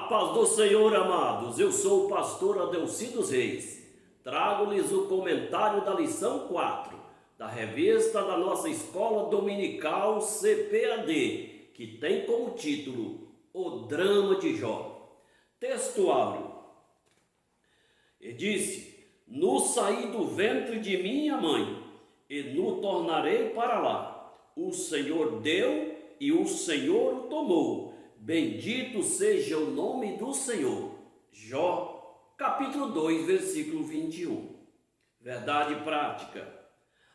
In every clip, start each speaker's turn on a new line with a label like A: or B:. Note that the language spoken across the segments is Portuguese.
A: paz do Senhor, amados. Eu sou o pastor Adelcido Reis. Trago-lhes o comentário da lição 4, da revista da nossa escola dominical CPAD, que tem como título O Drama de Jó. Texto áureo. E disse: No saí do ventre de minha mãe, e no tornarei para lá. O Senhor deu e o Senhor o tomou. Bendito seja o nome do Senhor. Jó, capítulo 2, versículo 21. Verdade prática.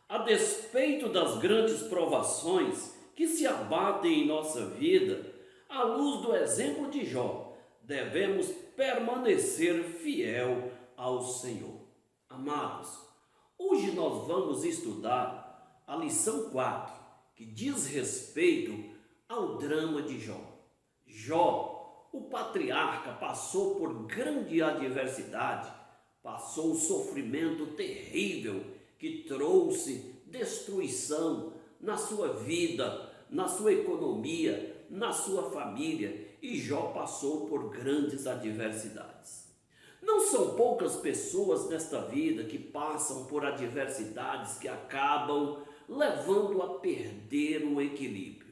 A: A despeito das grandes provações que se abatem em nossa vida, à luz do exemplo de Jó, devemos permanecer fiel ao Senhor. Amados, hoje nós vamos estudar a lição 4, que diz respeito ao drama de Jó. Jó, o patriarca, passou por grande adversidade, passou um sofrimento terrível que trouxe destruição na sua vida, na sua economia, na sua família, e Jó passou por grandes adversidades. Não são poucas pessoas nesta vida que passam por adversidades que acabam levando a perder o equilíbrio.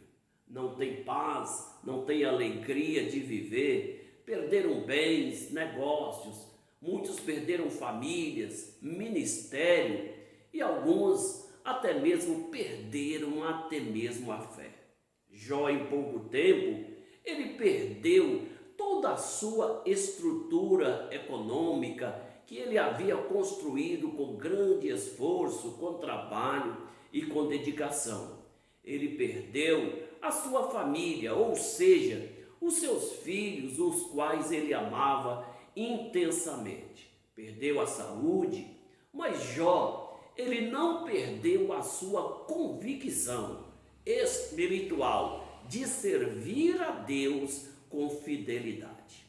A: Não tem paz, não tem alegria de viver, perderam bens, negócios, muitos perderam famílias, ministério e alguns até mesmo perderam até mesmo a fé. Jó, em pouco tempo, ele perdeu toda a sua estrutura econômica que ele havia construído com grande esforço, com trabalho e com dedicação. Ele perdeu a sua família, ou seja, os seus filhos, os quais ele amava intensamente. Perdeu a saúde, mas Jó, ele não perdeu a sua convicção espiritual de servir a Deus com fidelidade.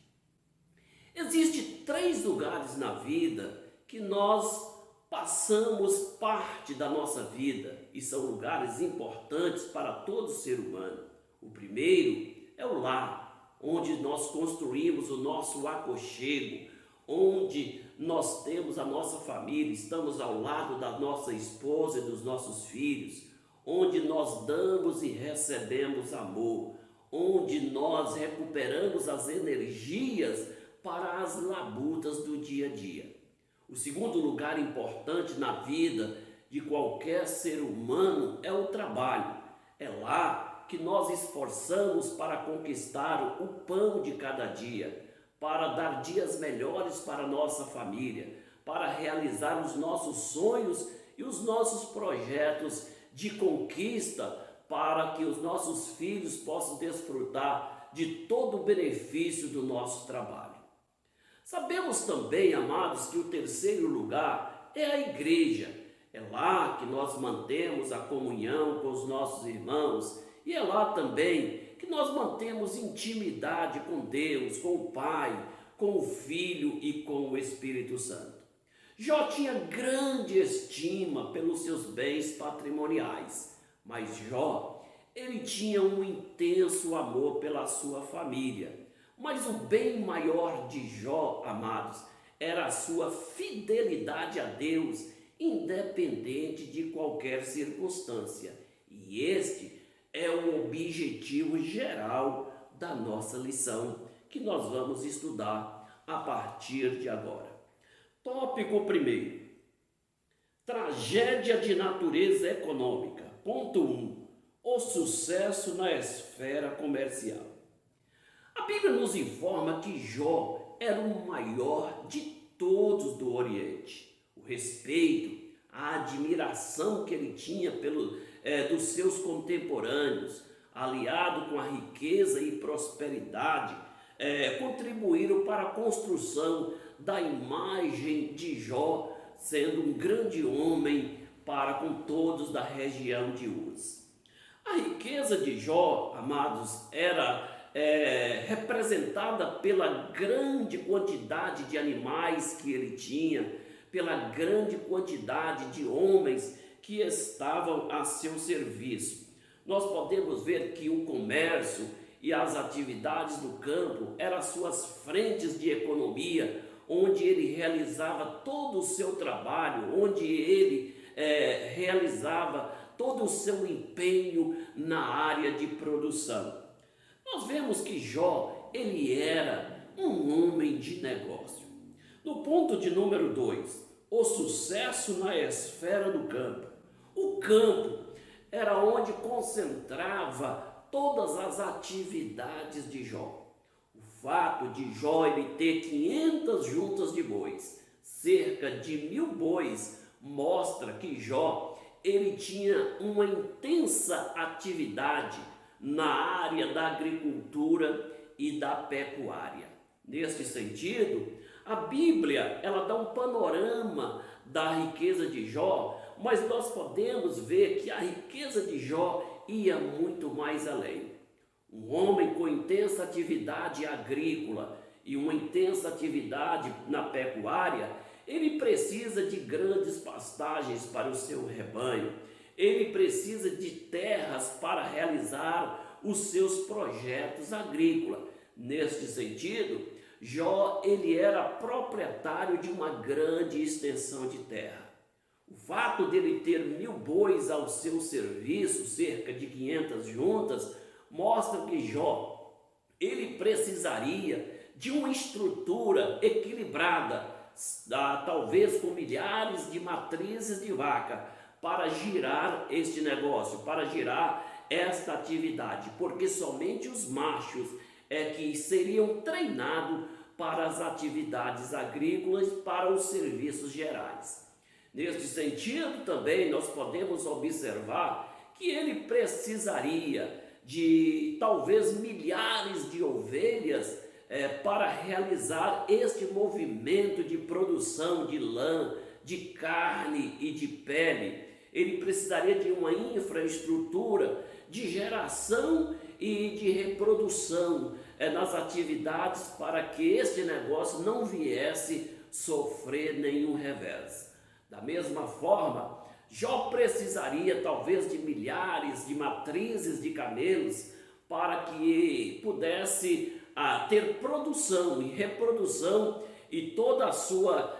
A: Existem 3 lugares na vida que nós passamos parte da nossa vida e são lugares importantes para todo ser humano. O primeiro é o lar, onde nós construímos o nosso aconchego, onde nós temos a nossa família, estamos ao lado da nossa esposa e dos nossos filhos, onde nós damos e recebemos amor, onde nós recuperamos as energias para as labutas do dia a dia. O segundo lugar importante na vida de qualquer ser humano é o trabalho. É lá que nós esforçamos para conquistar o pão de cada dia, para dar dias melhores para a nossa família, para realizar os nossos sonhos e os nossos projetos de conquista, para que os nossos filhos possam desfrutar de todo o benefício do nosso trabalho. Sabemos também, amados, que o terceiro lugar é a igreja. É lá que nós mantemos a comunhão com os nossos irmãos e é lá também que nós mantemos intimidade com Deus, com o Pai, com o Filho e com o Espírito Santo. Jó tinha grande estima pelos seus bens patrimoniais, mas Jó, ele tinha um intenso amor pela sua família. Mas o bem maior de Jó, amados, era a sua fidelidade a Deus, independente de qualquer circunstância. E este é o objetivo geral da nossa lição, que nós vamos estudar a partir de agora. Tópico 1. Tragédia de natureza econômica. Ponto 1. O sucesso na esfera comercial. A Bíblia nos informa que Jó era o maior de todos do Oriente. O respeito, a admiração que ele tinha dos seus contemporâneos, aliado com a riqueza e prosperidade, contribuíram para a construção da imagem de Jó, sendo um grande homem para com todos da região de Uz. A riqueza de Jó, amados, era representada pela grande quantidade de animais que ele tinha, pela grande quantidade de homens que estavam a seu serviço. Nós podemos ver que o comércio e as atividades do campo eram as suas frentes de economia, onde ele realizava todo o seu trabalho, onde ele realizava todo o seu empenho na área de produção. Nós vemos que Jó, ele era um homem de negócio. No ponto de número 2, o sucesso na esfera do campo. O campo era onde concentrava todas as atividades de Jó. O fato de Jó ele ter 500 juntas de bois, cerca de 1000 bois, mostra que Jó ele tinha uma intensa atividade na área da agricultura e da pecuária. Neste sentido, a Bíblia ela dá um panorama da riqueza de Jó, mas nós podemos ver que a riqueza de Jó ia muito mais além. Um homem com intensa atividade agrícola e uma intensa atividade na pecuária, ele precisa de grandes pastagens para o seu rebanho, ele precisa de terras para realizar os seus projetos agrícolas. Neste sentido, Jó ele era proprietário de uma grande extensão de terra. O fato dele ter 1000 bois ao seu serviço, cerca de 500 juntas, mostra que Jó ele precisaria de uma estrutura equilibrada, talvez com milhares de matrizes de vaca, para girar este negócio, para girar esta atividade, porque somente os machos que seriam treinados para as atividades agrícolas, para os serviços gerais. Neste sentido também nós podemos observar que ele precisaria de talvez milhares de ovelhas para realizar este movimento de produção de lã, de carne e de pele. Ele precisaria de uma infraestrutura de geração e de reprodução nas atividades para que este negócio não viesse sofrer nenhum revés. Da mesma forma, Jó precisaria talvez de milhares de matrizes de camelos para que pudesse ter produção e reprodução e toda a sua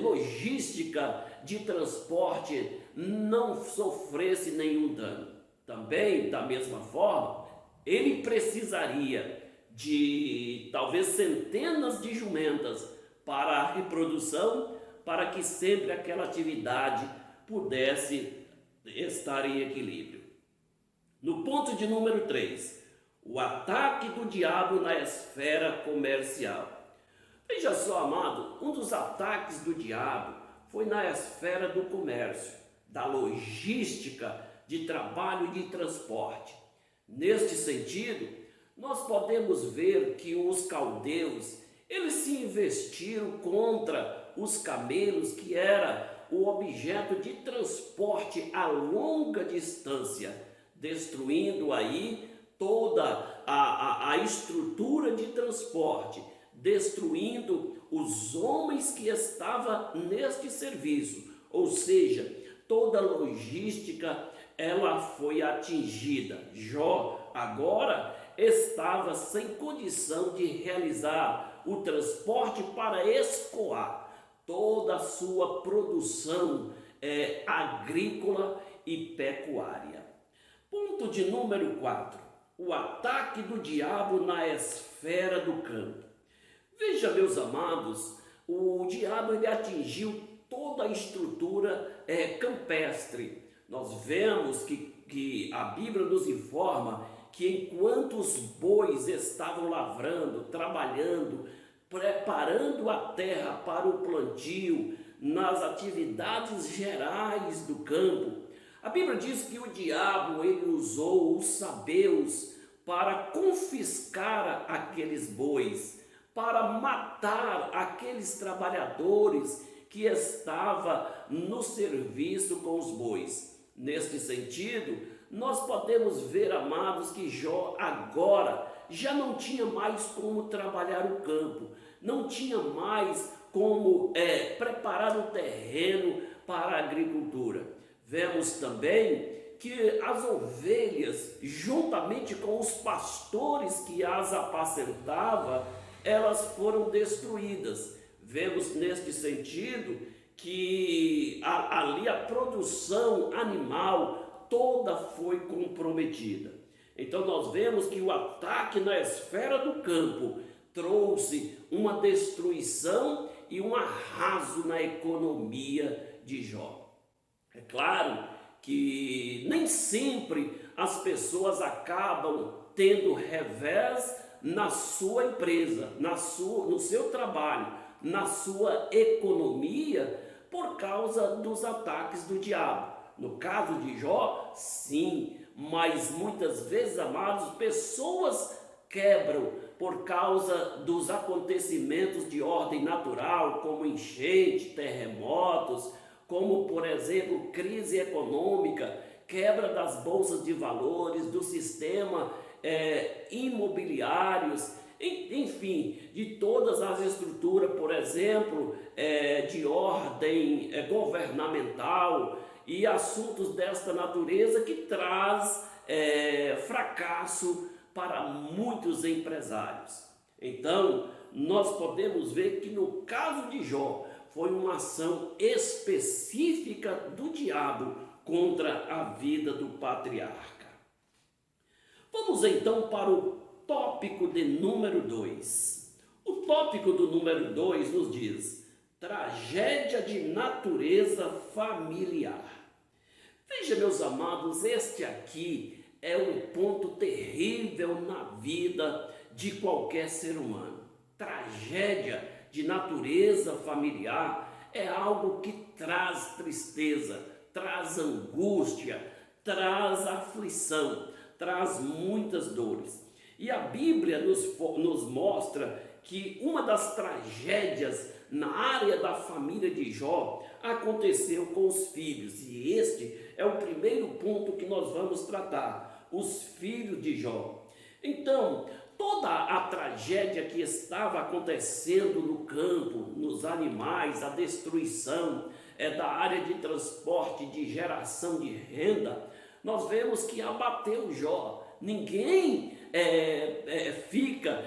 A: logística de transporte não sofresse nenhum dano. Também, da mesma forma, ele precisaria de talvez centenas de jumentas para a reprodução, para que sempre aquela atividade pudesse estar em equilíbrio. No ponto de número 3, o ataque do diabo na esfera comercial. Veja só, amado, um dos ataques do diabo foi na esfera do comércio, da logística, de trabalho e de transporte. Neste sentido, nós podemos ver que os caldeus, eles se investiram contra os camelos, que era o objeto de transporte a longa distância, destruindo aí toda a estrutura de transporte, destruindo os homens que estavam neste serviço, ou seja, toda a logística ela foi atingida. Jó agora estava sem condição de realizar o transporte para escoar toda a sua produção agrícola e pecuária. Ponto de número 4, o ataque do diabo na esfera do campo. Veja, meus amados, o diabo ele atingiu toda a estrutura campestre. Nós vemos que a Bíblia nos informa que enquanto os bois estavam lavrando, trabalhando, preparando a terra para o plantio, nas atividades gerais do campo, a Bíblia diz que o diabo ele usou os sabeus para confiscar aqueles bois, para matar aqueles trabalhadores que estavam no serviço com os bois. Neste sentido, nós podemos ver, amados, que Jó agora já não tinha mais como trabalhar o campo, não tinha mais como preparar o terreno para a agricultura. Vemos também que as ovelhas, juntamente com os pastores que as apacentavam, elas foram destruídas. Vemos neste sentido que ali a produção animal toda foi comprometida. Então nós vemos que o ataque na esfera do campo trouxe uma destruição e um arraso na economia de Jó. É claro que nem sempre as pessoas acabam tendo revés na sua empresa, no seu trabalho, na sua economia, por causa dos ataques do diabo. No caso de Jó, sim, mas muitas vezes, amados, pessoas quebram por causa dos acontecimentos de ordem natural, como enchente, terremotos, como, por exemplo, crise econômica, quebra das bolsas de valores, do sistema imobiliários, enfim, de todas as estruturas, por exemplo, de ordem governamental e assuntos desta natureza que traz fracasso para muitos empresários. Então, nós podemos ver que no caso de Jó, foi uma ação específica do diabo contra a vida do patriarca. Vamos então para o tópico de número 2. O tópico do número 2 nos diz: tragédia de natureza familiar. Veja, meus amados, este aqui é um ponto terrível na vida de qualquer ser humano. Tragédia de natureza familiar é algo que traz tristeza, traz angústia, traz aflição, traz muitas dores. E a Bíblia nos mostra que uma das tragédias na área da família de Jó aconteceu com os filhos. E este é o primeiro ponto que nós vamos tratar: os filhos de Jó. Então, toda a tragédia que estava acontecendo no campo, nos animais, a destruição da área de transporte, de geração de renda, nós vemos que abateu Jó. Ninguém fica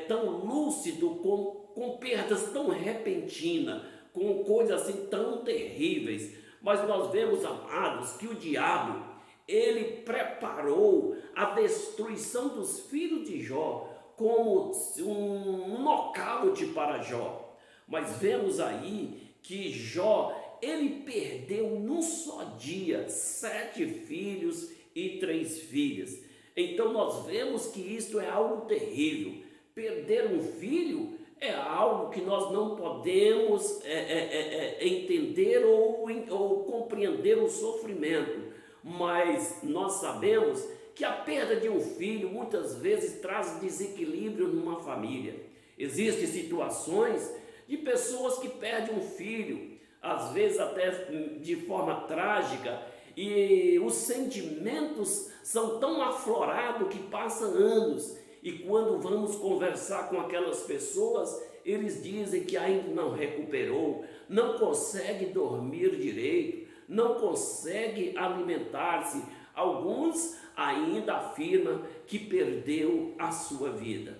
A: tão lúcido com perdas tão repentinas, com coisas assim tão terríveis. Mas nós vemos, amados, que o diabo, ele preparou a destruição dos filhos de Jó como um nocaute para Jó. Mas vemos aí que Jó, ele perdeu num só dia 7 filhos e 3 filhas. Então nós vemos que isto é algo terrível. Perder um filho é algo que nós não podemos entender ou compreender o sofrimento. Mas nós sabemos que a perda de um filho muitas vezes traz desequilíbrio numa família. Existem situações de pessoas que perdem um filho, às vezes até de forma trágica, e os sentimentos são tão aflorados que passam anos, e quando vamos conversar com aquelas pessoas, eles dizem que ainda não recuperou, não consegue dormir direito, não consegue alimentar-se. Alguns ainda afirmam que perdeu a sua vida.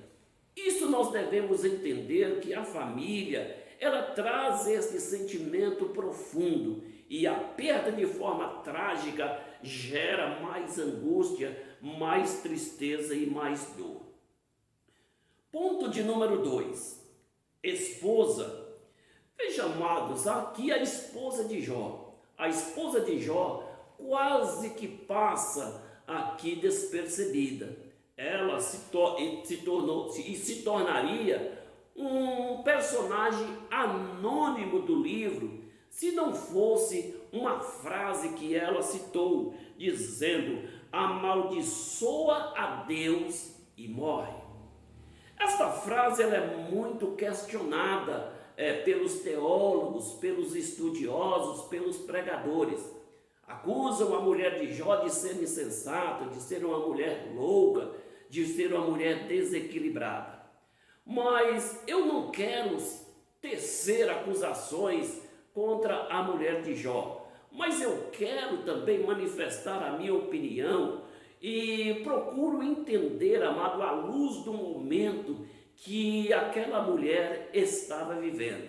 A: Isso nós devemos entender, que a família, ela traz esse sentimento profundo, e a perda de forma trágica gera mais angústia, mais tristeza e mais dor. Ponto de número 2, esposa. Veja, amados, aqui a esposa de Jó. A esposa de Jó quase que passa aqui despercebida. Ela se tornaria um personagem anônimo do livro, se não fosse uma frase que ela citou, dizendo: amaldiçoa a Deus e morre. Esta frase ela é muito questionada pelos teólogos, pelos estudiosos, pelos pregadores. Acusam a mulher de Jó de ser insensata, de ser uma mulher louca, de ser uma mulher desequilibrada. Mas eu não quero tecer acusações contra a mulher de Jó, mas eu quero também manifestar a minha opinião e procuro entender, amado, à luz do momento que aquela mulher estava vivendo.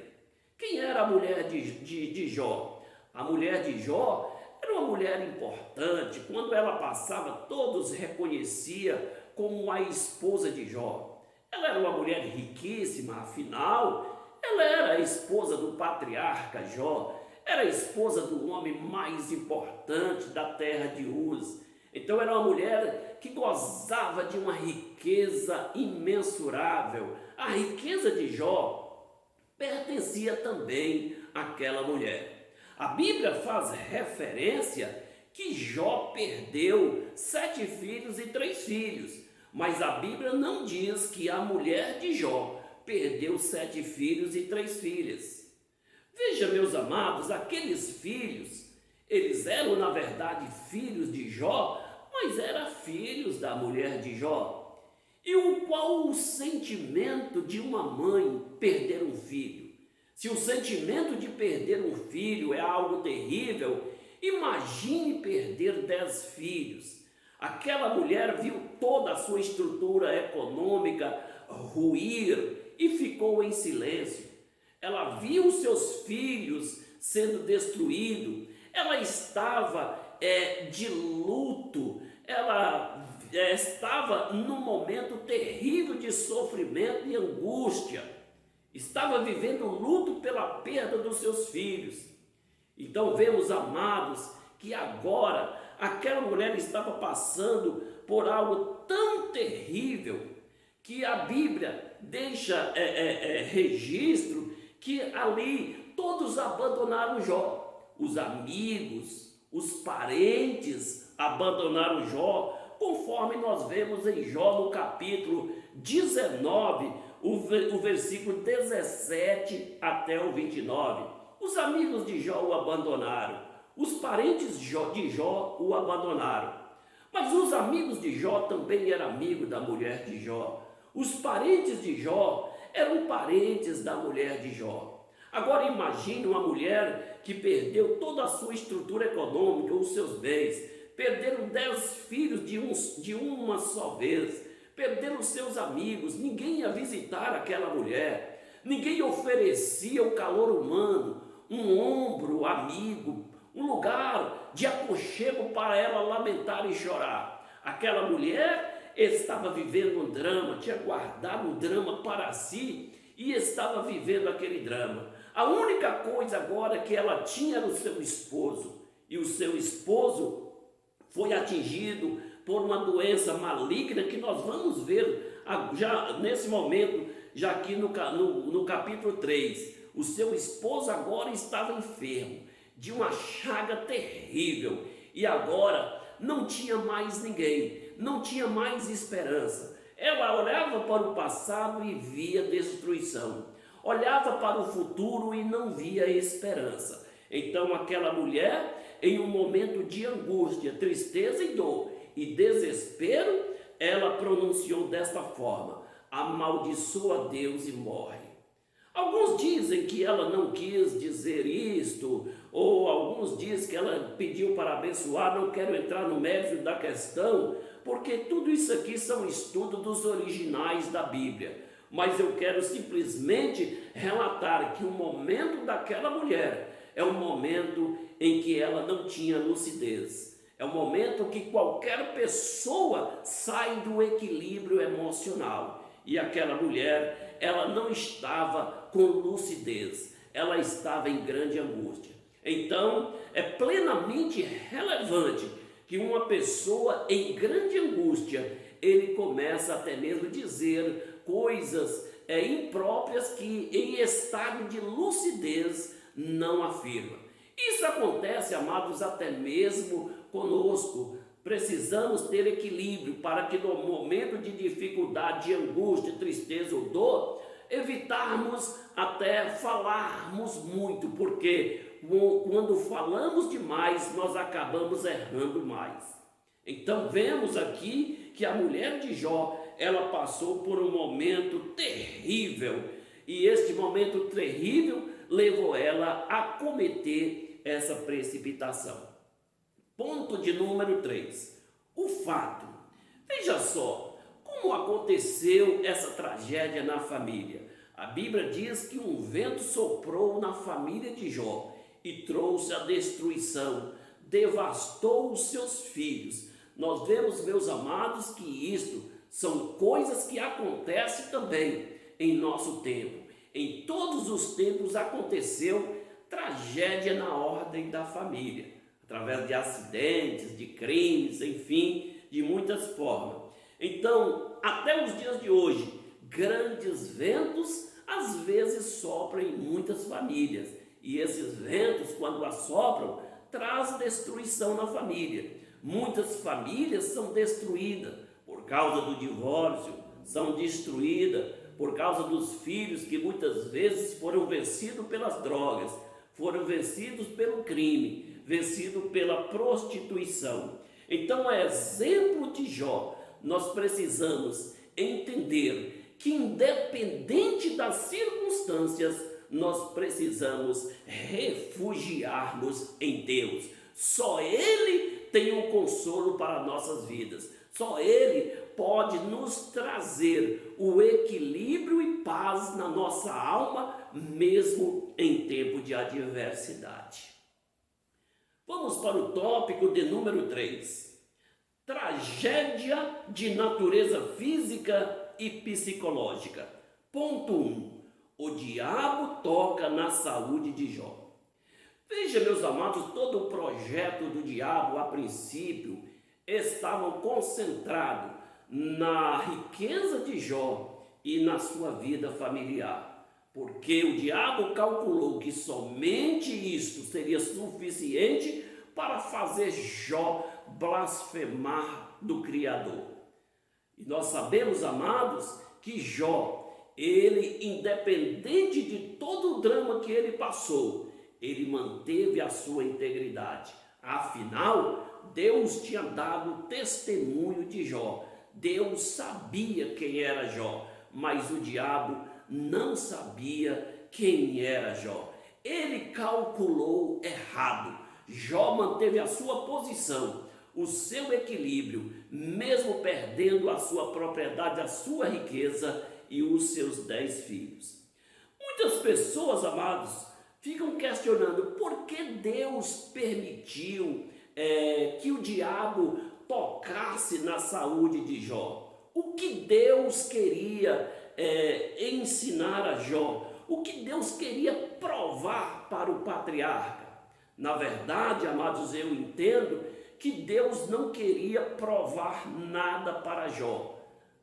A: Quem era a mulher de Jó? A mulher de Jó era uma mulher importante. Quando ela passava, todos reconheciam como a esposa de Jó. Ela era uma mulher riquíssima, afinal, ela era a esposa do patriarca Jó, era a esposa do homem mais importante da terra de Uz. Então era uma mulher que gozava de uma riqueza imensurável. A riqueza de Jó pertencia também àquela mulher. A Bíblia faz referência que Jó perdeu 7 filhos e 3 filhos, mas a Bíblia não diz que a mulher de Jó perdeu 7 filhos e 3 filhas. Veja, meus amados, aqueles filhos, eles eram na verdade filhos de Jó, mas eram filhos da mulher de Jó. E qual o sentimento de uma mãe perder um filho? Se o sentimento de perder um filho é algo terrível, imagine perder 10 filhos. Aquela mulher viu toda a sua estrutura econômica ruir e ficou em silêncio. Ela viu seus filhos sendo destruídos, ela estava de luto, ela estava num momento terrível de sofrimento e angústia, estava vivendo luto pela perda dos seus filhos. Então vemos, amados, que agora aquela mulher estava passando por algo tão terrível que a Bíblia deixa registro que ali todos abandonaram Jó. Os amigos, os parentes abandonaram Jó, conforme nós vemos em Jó no capítulo 19, o versículo 17 até o 29. Os amigos de Jó o abandonaram, os parentes de Jó o abandonaram. Mas os amigos de Jó também eram amigos da mulher de Jó. Os parentes de Jó eram parentes da mulher de Jó. Agora imagine uma mulher que perdeu toda a sua estrutura econômica, os seus bens, perderam 10 filhos de uma só vez, perderam os seus amigos, ninguém ia visitar aquela mulher, ninguém oferecia o calor humano, um ombro amigo, um lugar de aconchego para ela lamentar e chorar. Aquela mulher estava vivendo um drama, tinha guardado um drama para si e estava vivendo aquele drama. A única coisa agora que ela tinha era o seu esposo, e o seu esposo foi atingido por uma doença maligna que nós vamos ver já nesse momento, já aqui no capítulo 3. O seu esposo agora estava enfermo, de uma chaga terrível, e agora não tinha mais ninguém, não tinha mais esperança. Ela olhava para o passado e via destruição, olhava para o futuro e não via esperança. Então aquela mulher, em um momento de angústia, tristeza e dor e desespero, ela pronunciou desta forma: amaldiçoa Deus e morre. Alguns dizem que ela não quis dizer isto, ou alguns dizem que ela pediu para abençoar. Não quero entrar no mérito da questão, porque tudo isso aqui são estudos dos originais da Bíblia. Mas eu quero simplesmente relatar que o momento daquela mulher é um momento em que ela não tinha lucidez. É um momento que qualquer pessoa sai do equilíbrio emocional. E aquela mulher, ela não estava com lucidez, ela estava em grande angústia. Então, é plenamente relevante que uma pessoa em grande angústia, ele começa até mesmo a dizer coisas impróprias que em estado de lucidez não afirma. Isso acontece, amados, até mesmo conosco. Precisamos ter equilíbrio para que no momento de dificuldade, de angústia, tristeza ou dor, evitarmos até falarmos muito, porque quando falamos demais, nós acabamos errando mais. Então vemos aqui que a mulher de Jó, ela passou por um momento terrível, e este momento terrível levou ela a cometer essa precipitação. Ponto de número 3. O fato. Veja só como aconteceu essa tragédia na família. A Bíblia diz que um vento soprou na família de Jó e trouxe a destruição, devastou os seus filhos. Nós vemos, meus amados, que isto são coisas que acontecem também em nosso tempo. Em todos os tempos aconteceu tragédia na ordem da família, através de acidentes, de crimes, enfim, de muitas formas. Então, até os dias de hoje, grandes ventos às vezes sopram em muitas famílias. E esses ventos, quando assopram, traz destruição na família. Muitas famílias são destruídas por causa do divórcio, são destruídas por causa dos filhos que muitas vezes foram vencidos pelas drogas, foram vencidos pelo crime, vencidos pela prostituição. Então, a exemplo de Jó, nós precisamos entender que, independente das circunstâncias, nós precisamos refugiar-nos em Deus. Só Ele tem um consolo para nossas vidas. Só Ele pode nos trazer o equilíbrio e paz na nossa alma, mesmo em tempo de adversidade. Vamos para o tópico de número 3. Tragédia de natureza física e psicológica. Ponto 1. O diabo toca na saúde de Jó. Veja, meus amados, todo o projeto do diabo, a princípio, estavam concentrados na riqueza de Jó e na sua vida familiar. Porque o diabo calculou que somente isto seria suficiente para fazer Jó blasfemar do Criador. E nós sabemos, amados, que Jó, ele, independente de todo o drama que ele passou, ele manteve a sua integridade. Afinal, Deus tinha dado testemunho de Jó. Deus sabia quem era Jó, mas o diabo não sabia quem era Jó. Ele calculou errado. Jó manteve a sua posição, o seu equilíbrio, mesmo perdendo a sua propriedade, a sua riqueza e os seus 10 filhos. Muitas pessoas, amados, ficam questionando por que Deus permitiu que o diabo tocasse na saúde de Jó. O que Deus queria ensinar a Jó? O que Deus queria provar para o patriarca? Na verdade, amados, eu entendo que Deus não queria provar nada para Jó.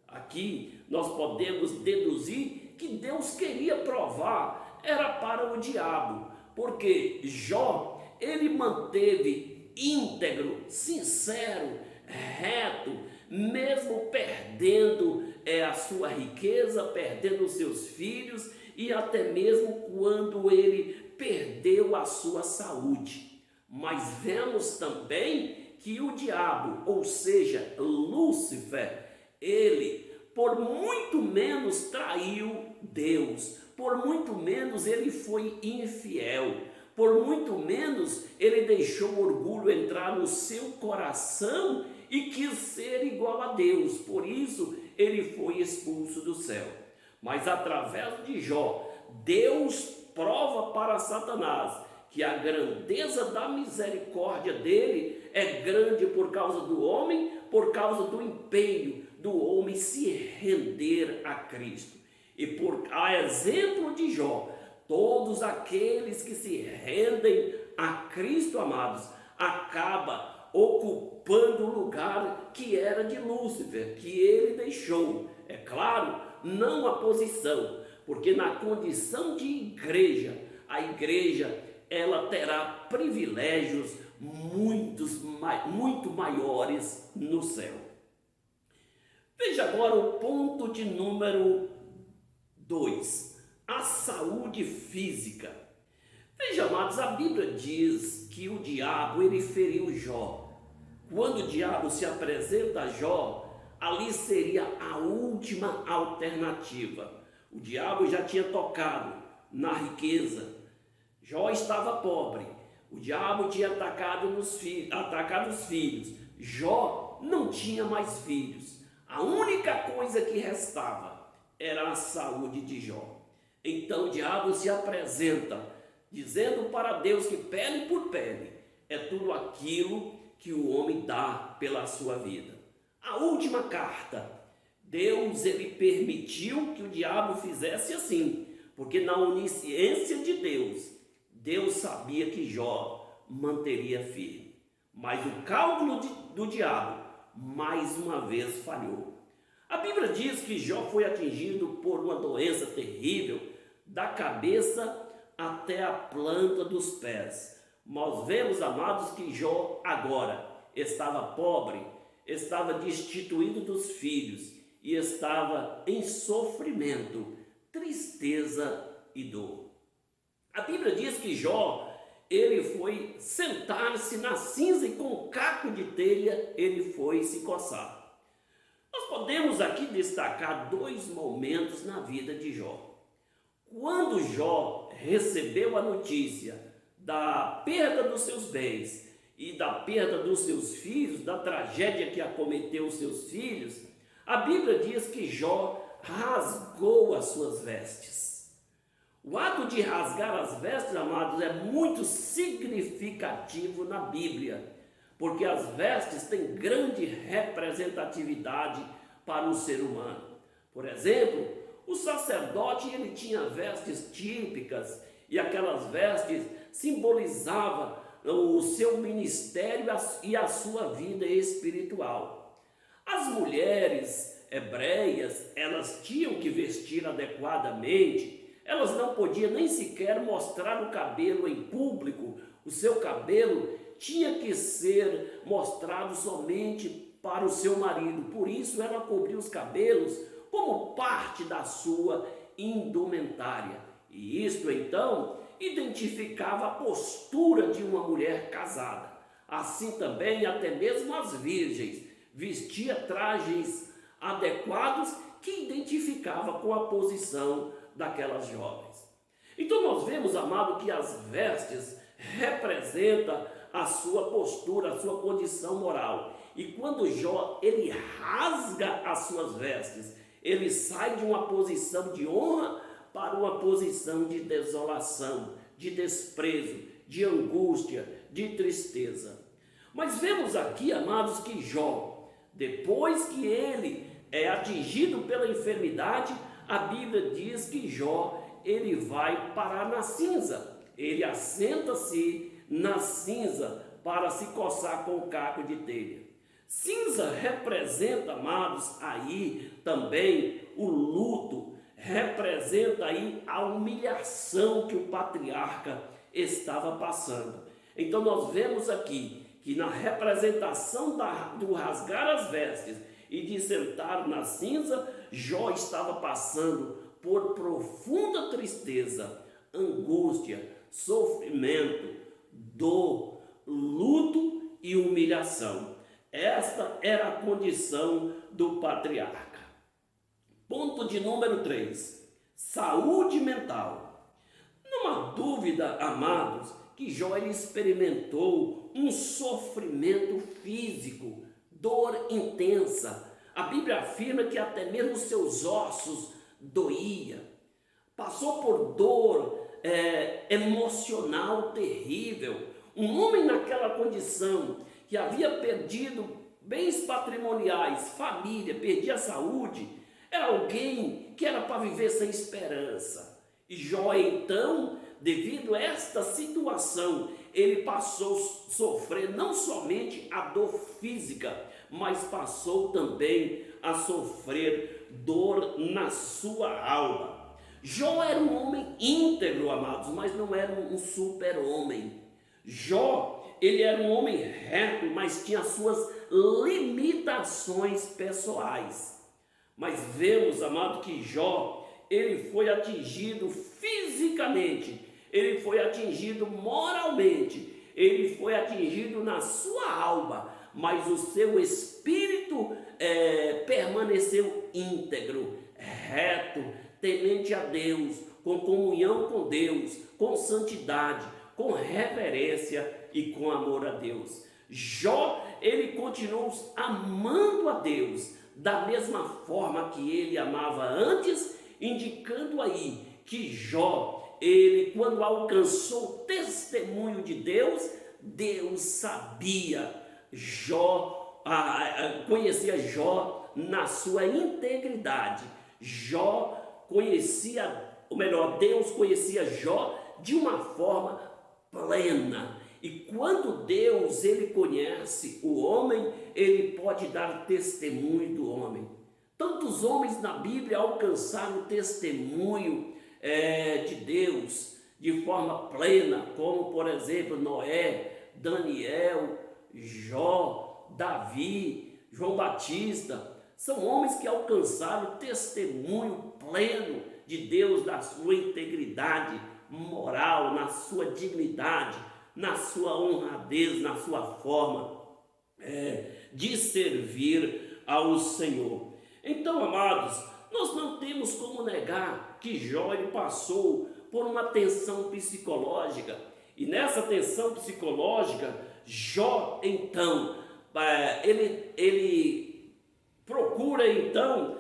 A: Aqui nós podemos deduzir que Deus queria provar era para o diabo, porque Jó, ele manteve íntegro, sincero, reto, mesmo perdendo a sua riqueza, perdendo os seus filhos e até mesmo quando ele perdeu a sua saúde. Mas vemos também que o diabo, ou seja, Lúcifer, ele por muito menos traiu Deus, por muito menos ele foi infiel, por muito menos ele deixou o orgulho entrar no seu coração e quis ser igual a Deus. Por isso ele foi expulso do céu. Mas através de Jó, Deus prova para Satanás que a grandeza da misericórdia dele é grande por causa do homem, por causa do empenho do homem se render a Cristo. E a exemplo de Jó, todos aqueles que se rendem a Cristo, amados, acaba ocupando o lugar que era de Lúcifer, que ele deixou. É claro, não a posição, porque na condição de igreja, a igreja ela terá privilégios muito maiores no céu. Veja agora o ponto de número 2, a saúde física. Veja, amados, a Bíblia diz que o diabo ele feriu Jó. Quando o diabo se apresenta a Jó, ali seria a última alternativa. O diabo já tinha tocado na riqueza. Jó estava pobre, O diabo tinha atacado os filhos. Jó não tinha mais filhos. A única coisa que restava era a saúde de Jó. Então o diabo se apresenta, dizendo para Deus que pele por pele é tudo aquilo que o homem dá pela sua vida. A última carta, Deus ele permitiu que o diabo fizesse assim, porque na onisciência de Deus, Deus sabia que Jó manteria firme. Mas o cálculo do diabo, mais uma vez, falhou. A Bíblia diz que Jó foi atingido por uma doença terrível, da cabeça até a planta dos pés. Nós vemos, amados, que Jó agora estava pobre, estava destituído dos filhos e estava em sofrimento, tristeza e dor. A Bíblia diz que Jó, ele foi sentar-se na cinza e com um caco de telha ele foi se coçar. Nós podemos aqui destacar dois momentos na vida de Jó. Quando Jó recebeu a notícia da perda dos seus bens e da perda dos seus filhos, da tragédia que acometeu os seus filhos, a Bíblia diz que Jó rasgou as suas vestes. O ato de rasgar as vestes, amados, é muito significativo na Bíblia, porque as vestes têm grande representatividade para o ser humano. Por exemplo, o sacerdote ele tinha vestes típicas e aquelas vestes simbolizavam o seu ministério e a sua vida espiritual. As mulheres hebreias, elas tinham que vestir adequadamente, elas não podiam nem sequer mostrar o cabelo em público, o seu cabelo tinha que ser mostrado somente para o seu marido, por isso ela cobria os cabelos como parte da sua indumentária. E isto então identificava a postura de uma mulher casada. Assim também até mesmo as virgens vestia trajes adequados que identificava com a posição daquelas jovens. Então nós vemos, amado, que as vestes representam a sua postura, a sua condição moral. E quando Jó ele rasga as suas vestes, ele sai de uma posição de honra para uma posição de desolação, de desprezo, de angústia, de tristeza. Mas vemos aqui, amados, que Jó, depois que ele é atingido pela enfermidade, a Bíblia diz que Jó, ele vai parar na cinza. Ele assenta-se na cinza para se coçar com o caco de telha. Cinza representa, amados, aí também o luto, representa aí a humilhação que o patriarca estava passando. Então nós vemos aqui que na representação do rasgar as vestes e de sentar na cinza, Jó estava passando por profunda tristeza, angústia, sofrimento, dor, luto e humilhação. Esta era a condição do patriarca. Ponto de número 3. Saúde mental. Não há dúvida, amados, que Jó experimentou um sofrimento físico, dor intensa. A Bíblia afirma que até mesmo seus ossos doía. Passou por dor emocional terrível. Um homem naquela condição, que havia perdido bens patrimoniais, família, perdia a saúde, era alguém que era para viver sem esperança. E Jó, então, devido a esta situação, ele passou a sofrer não somente a dor física, mas passou também a sofrer dor na sua alma. Jó era um homem íntegro, amados, mas não era um super-homem. Jó, ele era um homem reto, mas tinha suas limitações pessoais. Mas vemos, amado, que Jó, ele foi atingido fisicamente, ele foi atingido moralmente, ele foi atingido na sua alma, mas o seu espírito permaneceu íntegro, reto, temente a Deus, com comunhão com Deus, com santidade, com reverência e com amor a Deus. Jó, ele continuou amando a Deus da mesma forma que ele amava antes, indicando aí que Jó, ele quando alcançou o testemunho de Deus, Deus sabia, conhecia Jó na sua integridade. Jó conhecia, ou melhor, Deus conhecia Jó de uma forma plena. E quando Deus ele conhece o homem, ele pode dar testemunho do homem. Tantos homens na Bíblia alcançaram o testemunho de Deus de forma plena, como por exemplo Noé, Daniel, Jó, Davi, João Batista. São homens que alcançaram o testemunho pleno de Deus, na sua integridade moral, na sua dignidade, na sua honradez, na sua forma de servir ao Senhor. Então, amados, nós não temos como negar que Jó ele passou por uma tensão psicológica. E nessa tensão psicológica, Jó, então, ele procura, então,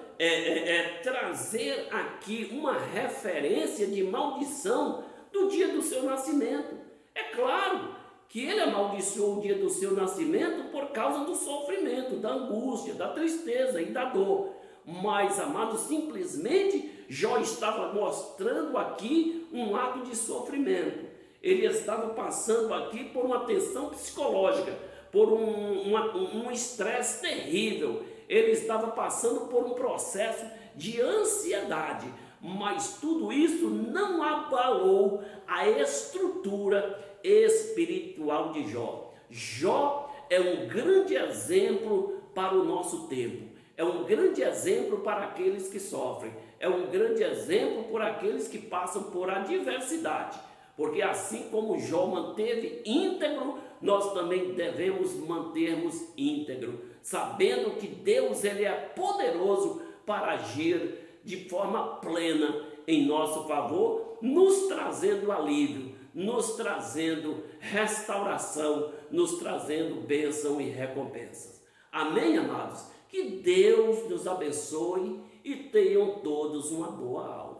A: trazer aqui uma referência de maldição do dia do seu nascimento. É claro que ele amaldiçoou o dia do seu nascimento por causa do sofrimento, da angústia, da tristeza e da dor. Mas, amados, simplesmente Jó estava mostrando aqui um ato de sofrimento. Ele estava passando aqui por uma tensão psicológica, por um estresse terrível. Ele estava passando por um processo de ansiedade, mas tudo isso não abalou a estrutura espiritual de Jó. Jó é um grande exemplo para o nosso tempo, é um grande exemplo para aqueles que sofrem, é um grande exemplo para aqueles que passam por adversidade, porque assim como Jó manteve íntegro, nós também devemos mantermos íntegro, sabendo que Deus ele é poderoso para agir de forma plena em nosso favor, nos trazendo alívio, nos trazendo restauração, nos trazendo bênção e recompensas. Amém, amados? Que Deus nos abençoe e tenham todos uma boa aula.